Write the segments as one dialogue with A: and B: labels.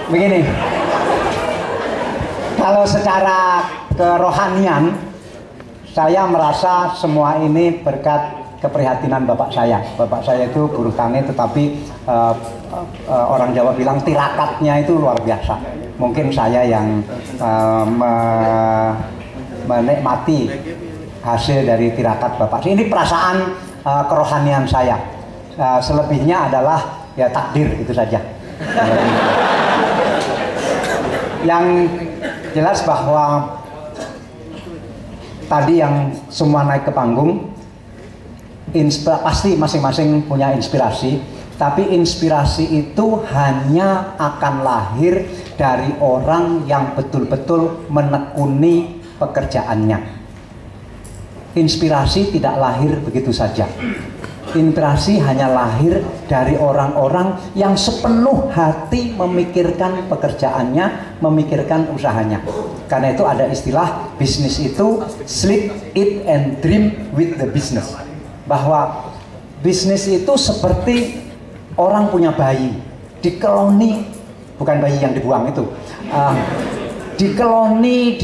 A: Begini, kalau secara kerohanian, saya merasa semua ini berkat keprihatinan bapak saya. Bapak saya itu buruh tani, tetapi orang Jawa bilang tirakatnya itu luar biasa. Mungkin saya yang menikmati hasil dari tirakat bapak. Ini perasaan kerohanian saya. Selebihnya adalah ya takdir, itu saja. Yang jelas bahwa tadi yang semua naik ke panggung, pasti masing-masing punya inspirasi, tapi inspirasi itu hanya akan lahir dari orang yang betul-betul menekuni pekerjaannya. Inspirasi tidak lahir begitu saja. Inspirasi hanya lahir dari orang-orang yang sepenuh hati memikirkan pekerjaannya, memikirkan usahanya. Karena itu ada istilah bisnis itu sleep, eat, and dream with the business. Bahwa bisnis itu seperti orang punya bayi, dikeloni, bukan bayi yang dibuang itu, dikeloni,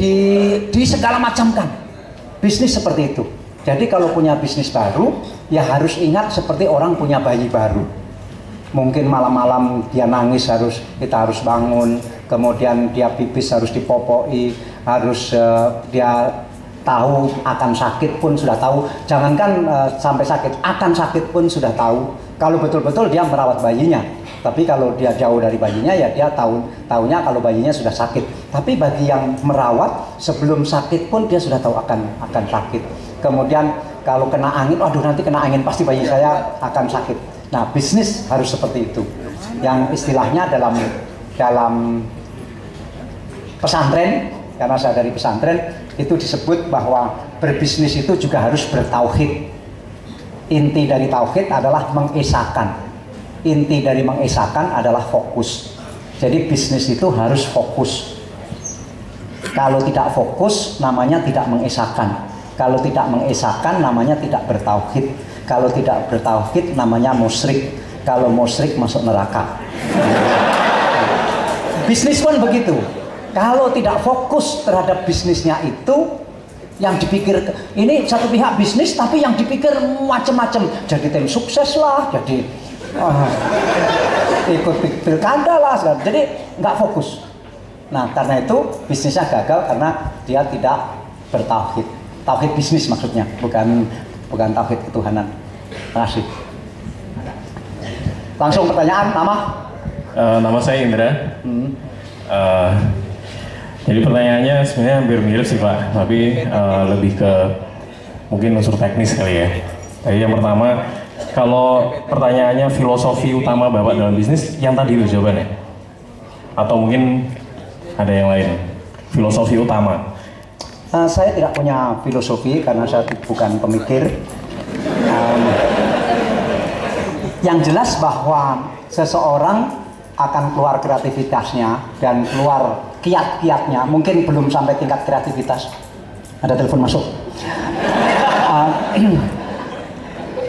A: di segala macam kan. Bisnis seperti itu. Jadi kalau punya bisnis baru, ya harus ingat seperti orang punya bayi baru. Mungkin malam-malam dia nangis, kita harus bangun. Kemudian dia pipis harus dipopoi, harus dia tahu akan sakit pun sudah tahu. Jangankan sampai sakit, akan sakit pun sudah tahu. Kalau betul-betul dia merawat bayinya. Tapi kalau dia jauh dari bayinya, ya dia tahunya kalau bayinya sudah sakit. Tapi bagi yang merawat, sebelum sakit pun dia sudah tahu akan sakit. Kemudian kalau kena angin, waduh nanti kena angin pasti bayi saya akan sakit. Nah, bisnis harus seperti itu. Yang istilahnya dalam pesantren, karena saya dari pesantren, itu disebut bahwa berbisnis itu juga harus bertauhid. Inti dari tauhid adalah mengesahkan. Inti dari mengesahkan adalah fokus. Jadi bisnis itu harus fokus. Kalau tidak fokus, namanya tidak mengesahkan. Kalau tidak mengesahkan, namanya tidak bertauhid. Kalau tidak bertauhid, namanya musyrik. Kalau musyrik, masuk neraka. Bisnis pun begitu. Kalau tidak fokus terhadap bisnisnya itu, yang dipikir, ini satu pihak bisnis, tapi yang dipikir macam-macam. Jadi tim sukses lah, jadi ikut pilkada lah. Jadi nggak fokus. Nah, karena itu bisnisnya gagal karena dia tidak bertauhid. Tauhid bisnis maksudnya, bukan tauhid ketuhanan. Terima kasih. Langsung pertanyaan, nama?
B: Nama saya Indra. Jadi pertanyaannya sebenarnya hampir mirip sih Pak, tapi lebih ke mungkin unsur teknis kali ya. Jadi yang pertama, kalau pertanyaannya filosofi utama Bapak dalam bisnis, yang tadi itu jawabannya? Atau mungkin ada yang lain? Filosofi utama?
A: Saya tidak punya filosofi karena saya bukan pemikir. Yang jelas bahwa seseorang akan keluar kreativitasnya dan keluar kiat-kiatnya. Mungkin belum sampai tingkat kreativitas. Ada telepon masuk.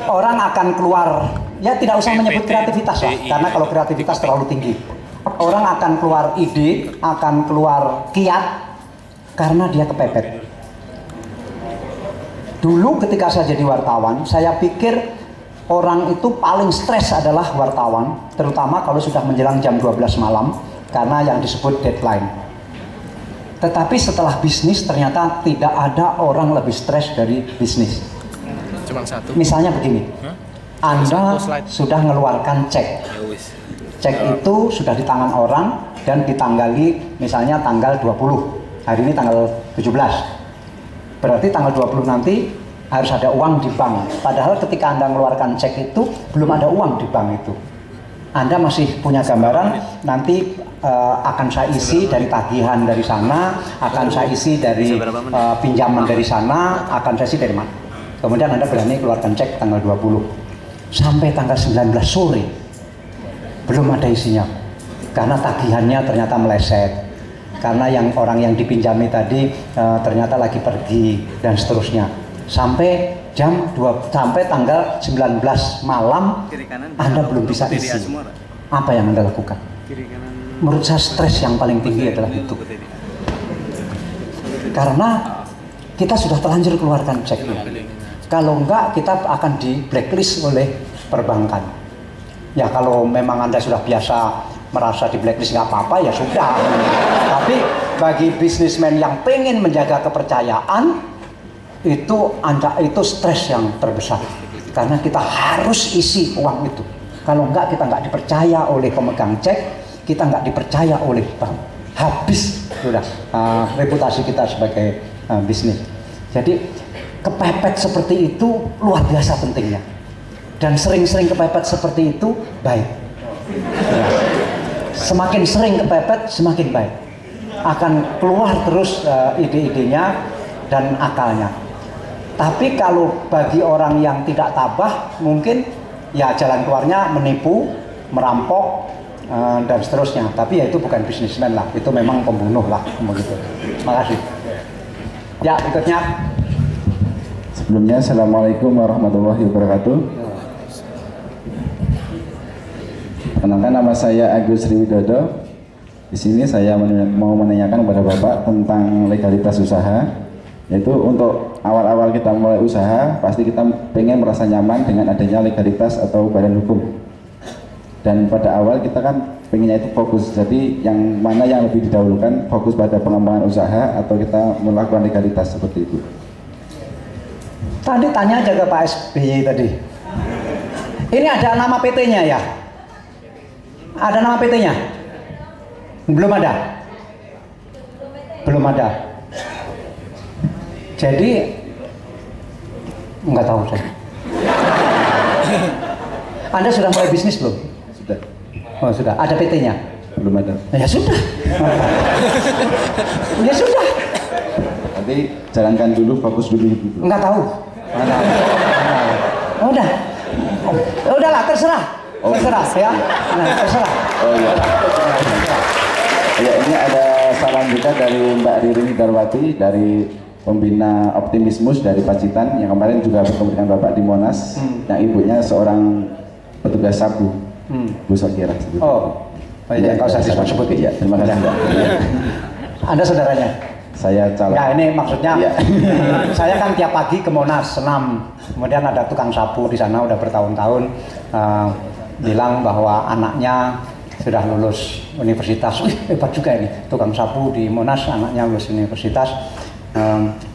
A: Orang akan keluar, ya tidak usah menyebut kreativitas lah, karena kalau kreativitas terlalu tinggi. Orang akan keluar ide, akan keluar kiat, karena dia kepepet. Dulu ketika saya jadi wartawan, saya pikir orang itu paling stres adalah wartawan, terutama kalau sudah menjelang jam 12 malam, karena yang disebut deadline. Tetapi setelah bisnis ternyata tidak ada orang lebih stres dari bisnis.
C: Cuma satu.
A: Misalnya begini, Anda sudah mengeluarkan cek. Cek itu sudah di tangan orang dan ditanggali misalnya tanggal 20. Hari ini tanggal 17. Berarti tanggal 20 nanti harus ada uang di bank. Padahal ketika Anda mengeluarkan cek itu belum ada uang di bank itu. Anda masih punya gambaran nanti akan saya isi dari tagihan dari sana, akan saya isi dari pinjaman dari sana, akan saya isi dari mana. Kemudian Anda berani keluarkan cek tanggal 20. Sampai tanggal 19 sore belum ada isinya. Karena tagihannya ternyata meleset. Karena orang yang dipinjami tadi ternyata lagi pergi dan seterusnya. Sampai sampai tanggal 19 malam Anda belum bisa isi. Apa yang Anda lakukan?
C: Kiri kanan
A: menurut saya stres yang paling tinggi adalah itu. Karena kita sudah terlanjur keluarkan ceknya. Kalau enggak, kita akan di blacklist oleh perbankan. Ya kalau memang Anda sudah biasa merasa di blacklist nggak apa-apa, ya sudah. Tapi bagi bisnismen yang pengen menjaga kepercayaan, itu stres yang terbesar. Karena kita harus isi uang itu. Kalau enggak, kita nggak dipercaya oleh pemegang cek, kita nggak dipercaya oleh bank, habis sudah reputasi kita sebagai bisnis. Jadi kepepet seperti itu luar biasa pentingnya, dan sering-sering kepepet seperti itu baik. Ya. Semakin sering kepepet semakin baik, akan keluar terus ide-idenya dan akalnya. Tapi kalau bagi orang yang tidak tabah, mungkin ya jalan keluarnya menipu, merampok, dan seterusnya. Tapi ya itu bukan bisnismen lah, itu memang pembunuh lah, begitu. Terima kasih. Ya, berikutnya.
C: Sebelumnya, Assalamualaikum warahmatullahi wabarakatuh. Perkenalkan, nama saya Agus Riwidodo. Di sini saya mau menanyakan kepada Bapak tentang legalitas usaha. Yaitu untuk awal-awal kita mulai usaha, pasti kita pengen merasa nyaman dengan adanya legalitas atau badan hukum. Dan pada awal kita kan pengennya itu fokus, jadi yang mana yang lebih didahulukan, fokus pada pengembangan usaha atau kita melakukan legalitas seperti itu?
A: Tadi tanya aja ke Pak SBY tadi. Ini ada nama PT-nya ya? Ada nama PT-nya? Belum ada? Belum ada. Jadi nggak tahu saya. Anda sudah mulai bisnis belum?
C: Sudah.
A: Oh sudah. Ada PT-nya?
C: Belum ada.
A: Ya sudah. Ya sudah.
C: Nanti jalankan dulu, fokus dulu.
A: Nggak tahu. Udah. Udahlah, terserah. Terserah ya. Nah, terserah.
C: Oh iya. Ya, ini ada salam juga dari Mbak Ririn Darwati dari pembina Optimismus dari Pacitan yang kemarin juga bertemu dengan Bapak di Monas, yang ibunya seorang petugas sabu, Bu Sokira.
A: Oh, ya, kalau saya sebut
C: ya, terima kasih Mbak.
A: Anda saudaranya?
C: Saya calon.
A: Ya ini maksudnya,
C: ya.
A: Saya kan tiap pagi ke Monas senam, kemudian ada tukang sapu di sana udah bertahun-tahun bilang bahwa anaknya sudah lulus universitas. Wih, hebat juga ini tukang sapu di Monas, anaknya lulus universitas.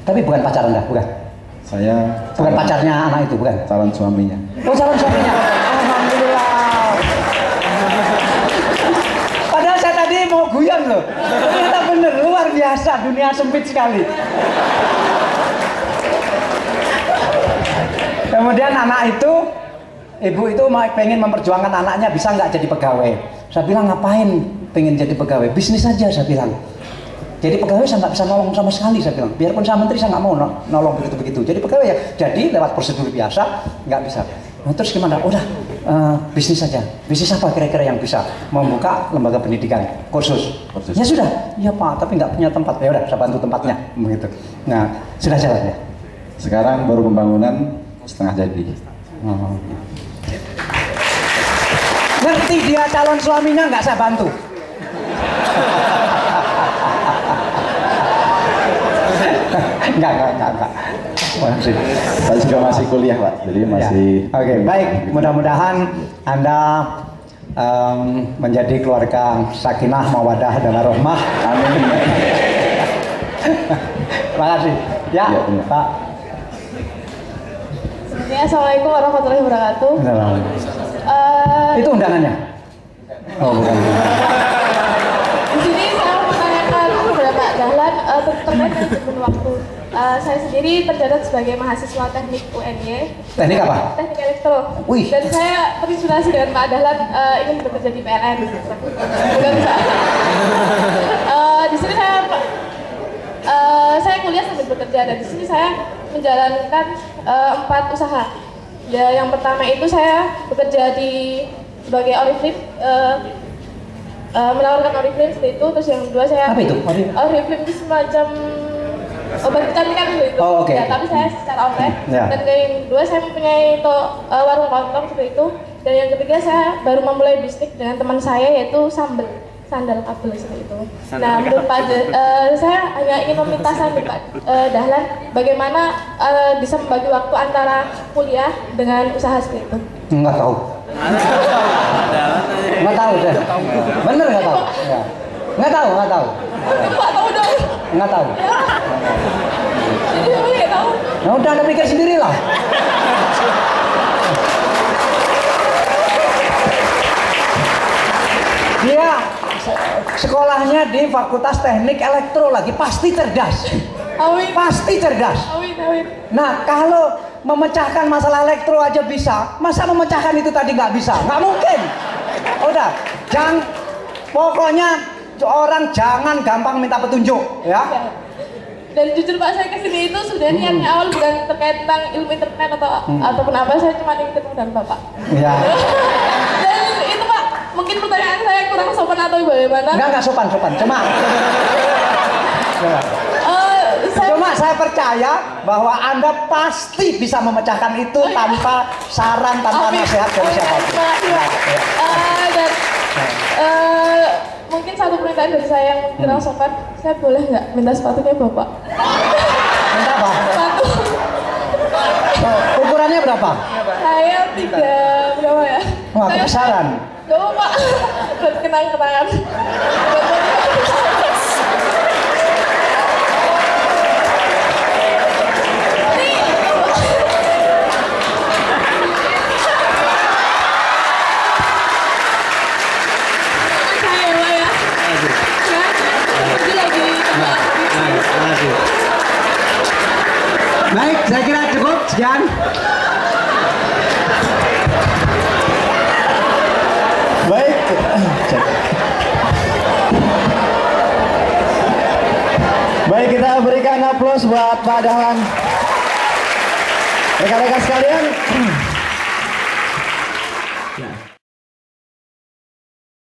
A: Tapi bukan pacar Anda, bukan?
C: Saya
A: bukan pacarnya anak itu, bukan?
C: Calon suaminya.
A: Oh, calon suaminya. Alhamdulillah. Padahal saya tadi mau guyon loh. Ternyata bener, luar biasa, dunia sempit sekali. Kemudian anak itu, ibu itu pengen memperjuangkan anaknya bisa nggak jadi pegawai. Saya bilang ngapain pengen jadi pegawai? Bisnis saja, saya bilang. Jadi pegawai saya nggak bisa nolong sama sekali, saya bilang. Biarpun saya menteri saya nggak mau nolong begitu-begitu. Jadi pegawai ya, jadi lewat prosedur biasa nggak bisa. Nah, terus gimana? Udah bisnis saja. Bisnis apa kira-kira yang bisa membuka lembaga pendidikan kursus? Ya sudah, ya Pak. Tapi nggak punya tempat. Ya udah, saya bantu tempatnya, begitu. Nah, sudah jalan ya.
C: Sekarang baru pembangunan setengah jadi.
A: Ngerti dia calon suaminya nggak saya bantu. Enggak.
C: Saya juga masih kuliah Pak, jadi masih.
A: Ya. Oke, baik. Mudah-mudahan Anda menjadi keluarga sakinah, mawadah, dan warahmah. Amin. Terima kasih. Ya, Pak.
D: Assalamualaikum warahmatullahi wabarakatuh.
A: Itu undangannya? Oh, bukan.
D: Di sini saya menanyakan kepada Pak Dahlan terkait dengan waktu. Saya sendiri tercatat sebagai mahasiswa teknik UNY.
A: Teknik apa?
D: Teknik elektro.
A: Wih.
D: Dan saya terinspirasi dengan Pak Dahlan ingin bekerja di PLN. Bukan di sini saya kuliah sambil bekerja, dan di sini saya menjalankan 4 usaha. Ya, yang pertama itu saya bekerja sebagai Oriflame, menawarkan Oriflame seperti itu. Terus yang kedua saya
A: apa itu?
D: Oriflame itu semacam obat kecantikan gitu.
A: Oh, oke.
D: Ya, tapi saya secara online.
A: Ya.
D: Dan yang kedua saya mempunyai warung lontong seperti itu. Dan yang ketiga saya baru memulai bisnis dengan teman saya, yaitu sambal. sandal kabel seperti itu. Nah, menurut Pak, saya hanya ingin meminta saran Pak Dahlan, bagaimana bisa membagi waktu antara kuliah dengan usaha seperti itu?
A: Nggak tahu. Nggak tahu deh. Bener nggak tahu? Ya. Nggak tahu, nggak tahu.
D: Pak tahu dong.
A: Nggak tahu.
D: Jadi nggak tahu.
A: Nah, udah Anda pikir sendirilah. Dia sekolahnya di Fakultas Teknik Elektro lagi, pasti cerdas.
D: Amin.
A: Pasti cerdas.
D: Amin, amin.
A: Nah, kalau memecahkan masalah elektro aja bisa, masa memecahkan itu tadi nggak bisa? Nggak mungkin. Udah, pokoknya orang jangan gampang minta petunjuk, ya.
D: Dan jujur Pak, saya kesini itu sebenarnya niatnya awal bukan terkait tentang ilmu internet ataupun apa, saya cuma ingin ketemu dengan Bapak.
A: Ya.
D: Dan itu Pak, mungkin pertanyaan saya kurang sopan atau bagaimana?
A: Enggak sopan. Cuma Cuma saya percaya bahwa Anda pasti bisa memecahkan itu tanpa saran, tanpa nasihat dari siapapun.
D: Dan mungkin satu permintaan dari saya yang kurang sopan, saya boleh nggak minta sepatunya Bapak?
A: Minta apa?
D: Sepatu.
A: Ukurannya berapa?
D: Saya 3 berapa ya?
A: Wah, kebesaran.
D: Gak apa Pak, buat kenang-kenangan.
A: Baik, saya kira cukup sekian.
C: Baik, baik, kita berikan aplaus buat Pak Dahlan. Rekan-rekan sekalian,